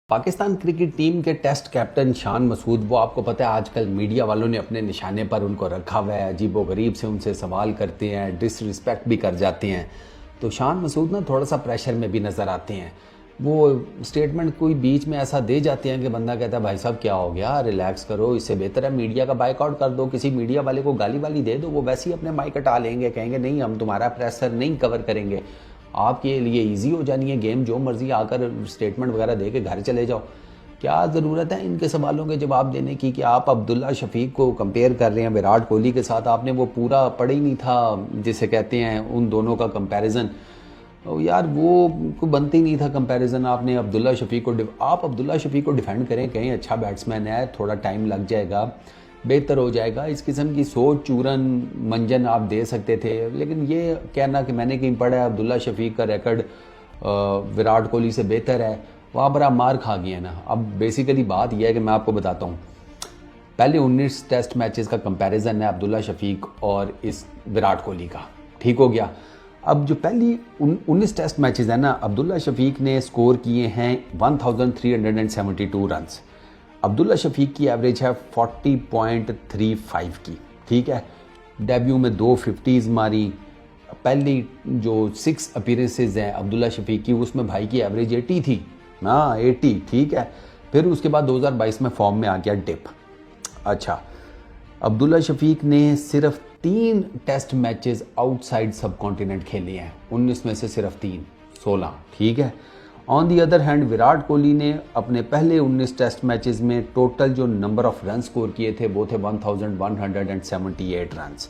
Pakistan cricket team के test captain Shan Masood, वो आपको पता है आजकल मीडिया वालों ने अपने निशाने पर उनको रखा हुआ है। अजीबो गरीब से उनसे सवाल करते हैं, डिसरिस्पेक्ट भी कर जाते हैं। तो शान मसूद ना थोड़ा सा प्रेशर में भी नज़र आते हैं। वो स्टेटमेंट कोई बीच में ऐसा दे जाते हैं कि बंदा कहता है भाई साहब क्या हो गया, रिलैक्स करो, इससे बेहतर है मीडिया का बाइकआउट कर दो, किसी मीडिया वाले को गाली वाली दे दो, वो वैसे ही अपने माइक हटा लेंगे, कहेंगे नहीं हम तुम्हारा प्रेशर नहीं कवर करेंगे, आपके लिए इजी हो जानी है गेम, जो मर्जी आकर स्टेटमेंट वगैरह दे के घर चले जाओ। क्या ज़रूरत है इनके सवालों के जवाब देने की कि आप अब्दुल्ला शफीक को कंपेयर कर रहे हैं विराट कोहली के साथ। आपने वो पूरा पढ़ा ही नहीं था जिसे कहते हैं उन दोनों का कंपैरिजन। यार वो को बनते ही नहीं था कंपैरिजन। आपने अब्दुल्ला शफीक को आप अब्दुल्ला शफीक को डिफेंड करें, कहीं अच्छा बैट्समैन है, थोड़ा टाइम लग जाएगा, बेहतर हो जाएगा, इस किस्म की सोच चूरन मंजन आप दे सकते थे। लेकिन ये कहना कि मैंने कहीं पढ़ा है अब्दुल्ला शफीक का रिकॉर्ड विराट कोहली से बेहतर है, वहाँ पर आप मार खा गए हैं ना। अब बेसिकली बात यह है कि मैं आपको बताता हूँ, पहले 19 टेस्ट मैचेस का कंपैरिजन है अब्दुल्ला शफीक और इस विराट कोहली का, ठीक हो गया। अब जो पहली 19 टेस्ट मैचेस है ना, अब्दुल्ला शफीक ने स्कोर किए हैं 1372 रन्स। अब्दुल्ला शफीक की एवरेज है 40.35 की, ठीक है। डेब्यू में 2 50s मारी। पहली जो 6 अपीयरेंसेज हैं अब्दुल्ला शफीक की, उसमें भाई की एवरेज 80 थी ना, 80, ठीक है। फिर उसके बाद 2022 में फॉर्म में आ गया डिप। अच्छा, अब्दुल्ला शफीक ने सिर्फ 3 टेस्ट मैचेस आउटसाइड सब कॉन्टिनेंट खेले हैं, 19 में से सिर्फ 3, 16, ठीक है। On the other hand Virat Kohli ने अपने पहले 19 टेस्ट मैचेस में टोटल जो नंबर ऑफ रन स्कोर किए थे वो थे 1178 रन्स।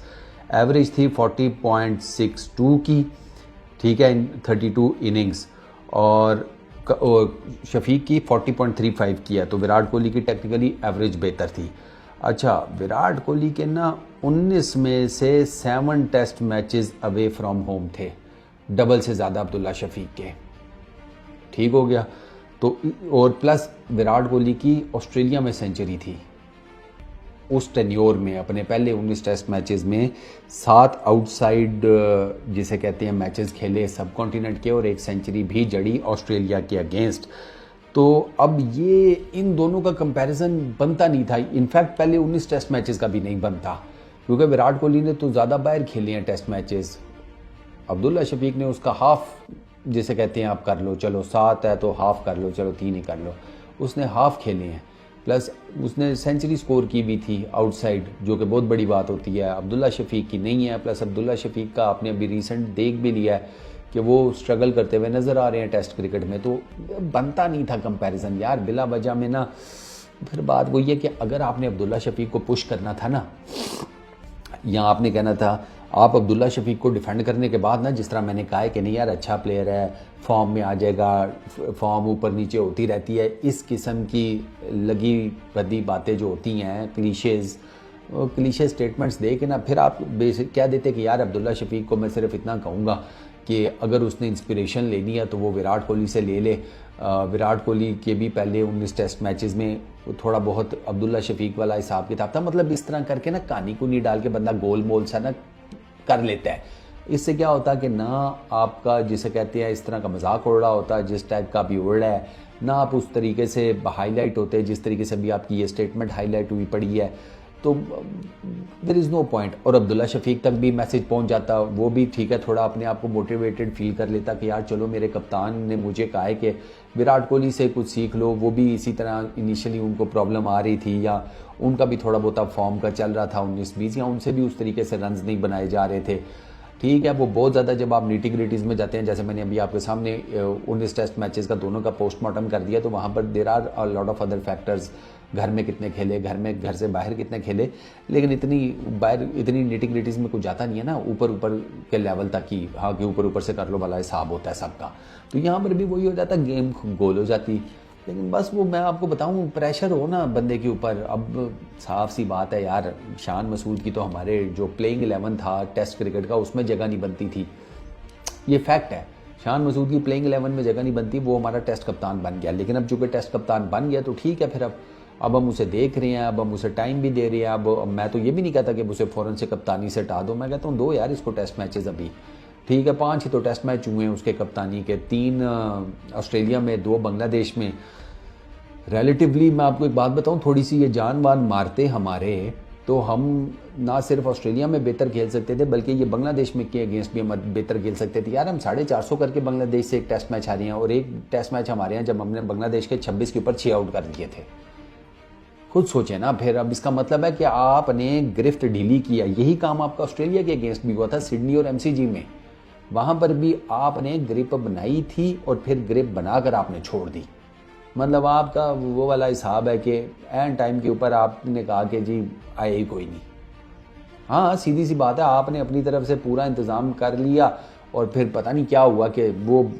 एवरेज थी 40.62 की, ठीक है, 32 इनिंग्स। और शफीक की 40.35 किया, तो विराट कोहली की टेक्निकली एवरेज बेहतर थी। अच्छा, विराट कोहली के ना 19 में से 7 test matches away from home थे, डबल से ज़्यादा अब्दुल्ला शफीक के, ठीक हो गया। तो और प्लस विराट कोहली की ऑस्ट्रेलिया में सेंचुरी थी उस टेन्योर में, अपने पहले 19 टेस्ट मैचेस में 7 आउटसाइड जिसे कहते हैं मैचेस खेले सब कॉन्टिनेंट के, और 1 सेंचुरी भी जड़ी ऑस्ट्रेलिया के अगेंस्ट। तो अब ये इन दोनों का कंपैरिजन बनता नहीं था, इनफैक्ट पहले 19 टेस्ट मैचेस का भी नहीं बनता, क्योंकि विराट कोहली ने तो ज़्यादा बाहर खेले हैं टेस्ट मैचेस। अब्दुल्ला शफीक ने उसका हाफ जिसे कहते हैं आप कर लो, चलो 7 है तो हाफ कर लो, चलो 3 ही कर लो, उसने हाफ खेले हैं, प्लस उसने सेंचुरी स्कोर की भी थी आउटसाइड, जो कि बहुत बड़ी बात होती है। अब्दुल्ला शफीक की नहीं है। प्लस अब्दुल्ला शफीक का आपने अभी रिसेंट देख भी लिया है कि वो स्ट्रगल करते हुए नज़र आ रहे हैं टेस्ट क्रिकेट में। तो बनता नहीं था कंपैरिजन यार, बिला वजह में ना। फिर बात वही है कि अगर आपने अब्दुल्ला शफीक को पुश करना था ना, या आपने कहना था, आप अब्दुल्ला शफीक को डिफेंड करने के बाद ना, जिस तरह मैंने कहा है कि नहीं यार अच्छा प्लेयर है, फॉर्म में आ जाएगा, फॉर्म ऊपर नीचे होती रहती है, इस किस्म की लगी बदी बातें जो होती हैं, क्लीशे स्टेटमेंट्स दे के ना, फिर आप बेसिक क्या देते कि यार अब्दुल्ला शफीक को मैं सिर्फ इतना कहूँगा कि अगर उसने इंस्पिरेशन लेनी है तो वो विराट कोहली से ले ले। विराट कोहली के भी पहले 19 टेस्ट मैचेस में थोड़ा बहुत अब्दुल्ला शफीक वाला हिसाब किताब था। मतलब इस तरह करके ना कहानी को नहीं डाल के बंदा गोल मोल सा ना कर लेता है। इससे क्या होता है कि ना आपका जिसे कहते हैं इस तरह का मजाक उड़ रहा होता है जिस टाइप का भी उड़ रहा है, ना आप उस तरीके से हाईलाइट होते जिस तरीके से भी आपकी ये स्टेटमेंट हाईलाइट हुई पड़ी है। तो देयर इज़ नो पॉइंट। और अब्दुल्ला शफीक तक भी मैसेज पहुंच जाता, वो भी ठीक है, थोड़ा अपने आप को मोटिवेटेड फील कर लेता कि यार चलो मेरे कप्तान ने मुझे कहा है कि विराट कोहली से कुछ सीख लो। वो भी इसी तरह इनिशियली उनको प्रॉब्लम आ रही थी, या उनका भी थोड़ा बहुत फॉर्म का चल रहा था 19-20, या उनसे भी उस तरीके से रन्स नहीं बनाए जा रहे थे, ठीक है। वो बहुत ज़्यादा जब आप नीटी ग्रिटीज़ में जाते हैं, जैसे मैंने अभी आपके सामने 19 टेस्ट मैचेस का दोनों का पोस्टमार्टम कर दिया, तो वहाँ पर there are a lot of other factors, घर में कितने खेले, घर से बाहर कितने खेले, लेकिन इतनी नीटी ग्रिटीज़ में कुछ जाता नहीं है ना, ऊपर के लेवल तक ही, हाँ कि ऊपर से कर लो वाला हिसाब होता है सबका। तो यहाँ पर भी वही हो जाता, गेम गोल हो जाती। लेकिन बस वो मैं आपको बताऊं, प्रेशर हो ना बंदे के ऊपर। अब साफ सी बात है यार, शान मसूद की तो हमारे जो प्लेइंग 11 था टेस्ट क्रिकेट का, उसमें जगह नहीं बनती थी, ये फैक्ट है। शान मसूद की प्लेइंग 11 में जगह नहीं बनती, वो हमारा टेस्ट कप्तान बन गया। लेकिन अब चूंकि टेस्ट कप्तान बन गया तो ठीक है, फिर अब हम उसे देख रहे हैं, अब हम उसे टाइम भी दे रहे हैं। अब मैं तो ये भी नहीं कहता कि उसे फ़ौरन से कप्तानी से हटा दो, मैं कहता हूँ दो यार इसको टेस्ट मैचेस अभी, ठीक है। 5 ही तो टेस्ट मैच हुए हैं उसके कप्तानी के, 3 ऑस्ट्रेलिया में, 2 बांग्लादेश में। रिलेटिवली मैं आपको एक बात बताऊं, थोड़ी सी ये जान वान मारते हमारे, तो हम ना सिर्फ ऑस्ट्रेलिया में बेहतर खेल सकते थे बल्कि ये बांग्लादेश में के अगेंस्ट भी हम बेहतर खेल सकते थे। यार हम 450 करके बांग्लादेश से एक टेस्ट मैच हारे हैं, और एक टेस्ट मैच हमारे यहाँ जब हमने बांग्लादेश के 26 के ऊपर 6 आउट कर दिए थे। खुद सोचे ना फिर। अब इसका मतलब है कि आपने गिरफ्त ढीली किया। यही काम आपका ऑस्ट्रेलिया के अगेंस्ट भी हुआ था, सिडनी और एमसीजी में। वहाँ पर भी आपने ग्रिप बनाई थी और फिर ग्रिप बनाकर आपने छोड़ दी। मतलब आपका वो वाला हिसाब है कि एंड टाइम के ऊपर आपने कहा कि जी आए ही कोई नहीं। हाँ सीधी सी बात है, आपने अपनी तरफ से पूरा इंतज़ाम कर लिया और फिर पता नहीं क्या हुआ कि वो,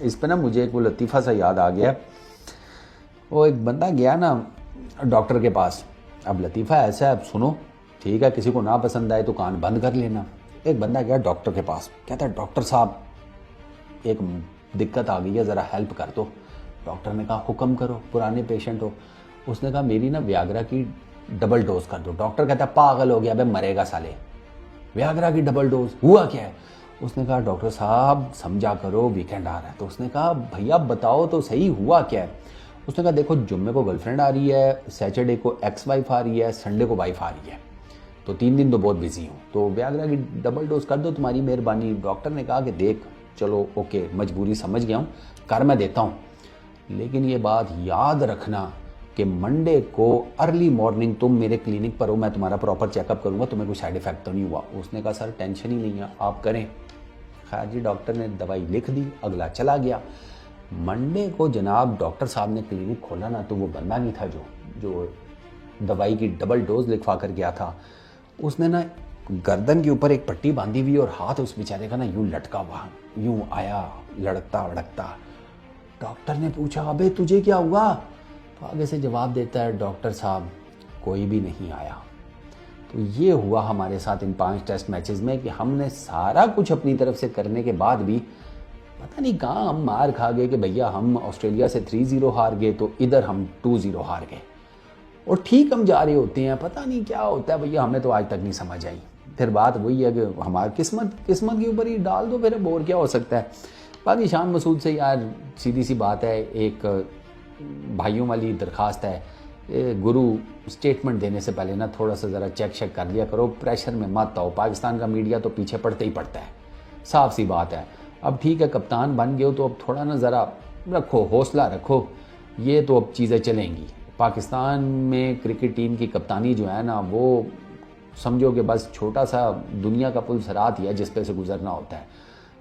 इस पर ना मुझे एक वो लतीफ़ा सा याद आ गया। वो एक बंदा गया ना डॉक्टर के पास। अब लतीफ़ा ऐसा है, अब सुनो ठीक है, किसी को ना पसंद आए तो कान बंद कर लेना। एक बंदा गया डॉक्टर के पास, कहता है डॉक्टर साहब एक दिक्कत आ गई है, ज़रा हेल्प कर दो। डॉक्टर ने कहा हुक्म करो, पुराने पेशेंट हो। उसने कहा मेरी ना व्याग्रा की डबल डोज कर दो। डॉक्टर कहता है पागल हो गया बे, मरेगा साले, व्याग्रा की डबल डोज, हुआ क्या है? उसने कहा डॉक्टर साहब समझा करो, वीकेंड आ रहा है। तो उसने कहा भैया बताओ तो सही हुआ क्या है? उसने कहा देखो जुम्मे को गर्लफ्रेंड आ रही है, सैटरडे को एक्स वाइफ आ रही है, संडे को वाइफ आ रही है, तो 3 दिन तो बहुत बिजी हूँ, तो व्याग्रा की डबल डोज कर दो, तुम्हारी मेहरबानी। डॉक्टर ने कहा कि देख चलो ओके, मजबूरी समझ गया हूँ, कर मैं देता हूँ, लेकिन ये बात याद रखना कि मंडे को अर्ली मॉर्निंग तुम मेरे क्लिनिक पर हो, मैं तुम्हारा प्रॉपर चेकअप करूँगा, तुम्हें कोई साइड इफेक्ट तो नहीं हुआ। उसने कहा सर टेंशन ही नहीं है, आप करें। खैर जी डॉक्टर ने दवाई लिख दी, अगला चला गया। मंडे को जनाब डॉक्टर साहब ने क्लिनिक खोला ना, तो वो बंदा नहीं था जो दवाई की डबल डोज लिखवा कर गया था। उसने ना गर्दन के ऊपर एक पट्टी बांधी हुई और हाथ उस बेचारे का ना यूं लटका हुआ, यूं आया लड़कता लड़कता। डॉक्टर ने पूछा अबे तुझे क्या हुआ? तो आगे से जवाब देता है डॉक्टर साहब कोई भी नहीं आया। तो ये हुआ हमारे साथ इन 5 टेस्ट मैचेस में कि हमने सारा कुछ अपनी तरफ से करने के बाद भी पता नहीं कहाँ हम मार खा गए कि भैया हम ऑस्ट्रेलिया से 3-0 हार गए, तो इधर हम 2-0 हार गए। और ठीक हम जा रहे होते हैं, पता नहीं क्या होता है भैया, हमें तो आज तक नहीं समझ आई। फिर बात वही है कि हमारी किस्मत के ऊपर ही डाल दो, फिर अब और क्या हो सकता है। बाकी शान मसूद से यार सीधी सी बात है, एक भाइयों वाली दरख्वास्त है, गुरु स्टेटमेंट देने से पहले ना थोड़ा सा ज़रा चेक कर लिया करो, प्रेशर में मत आओ। पाकिस्तान का मीडिया तो पीछे पड़ते ही पड़ता है, साफ सी बात है। अब ठीक है कप्तान बन गए हो तो अब थोड़ा ना ज़रा रखो, हौसला रखो, ये तो अब चीज़ें चलेंगी। पाकिस्तान में क्रिकेट टीम की कप्तानी जो है ना, वो समझो कि बस छोटा सा दुनिया का पुल सरात ही है जिस पे से गुजरना होता है।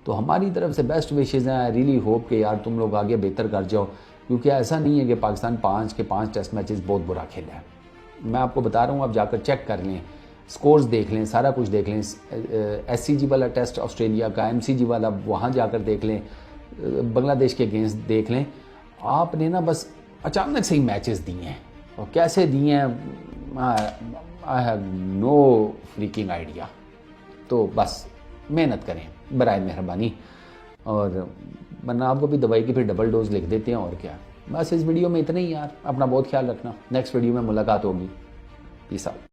तो हमारी तरफ से बेस्ट विशेज़ हैं, आई रियली होप कि यार तुम लोग आगे बेहतर कर जाओ, क्योंकि ऐसा नहीं है कि पाकिस्तान 5 के 5 टेस्ट मैचेस बहुत बुरा खेला है। मैं आपको बता रहा हूँ, आप जाकर चेक कर लें, स्कोर्स देख लें, सारा कुछ देख लें। एससीजी वाला टेस्ट ऑस्ट्रेलिया का, एमसीजी वाला वहाँ जाकर देख लें, बांग्लादेश के अगेंस्ट देख लें। आपने ना बस अचानक से ही मैचेस दिए हैं, और कैसे दिए हैं I have no freaking idea. तो बस मेहनत करें बराए मेहरबानी, और वरना आपको भी दवाई की फिर डबल डोज लिख देते हैं। और क्या, बस इस वीडियो में इतना ही यार, अपना बहुत ख्याल रखना। नेक्स्ट वीडियो में मुलाकात होगी, पीस आउट।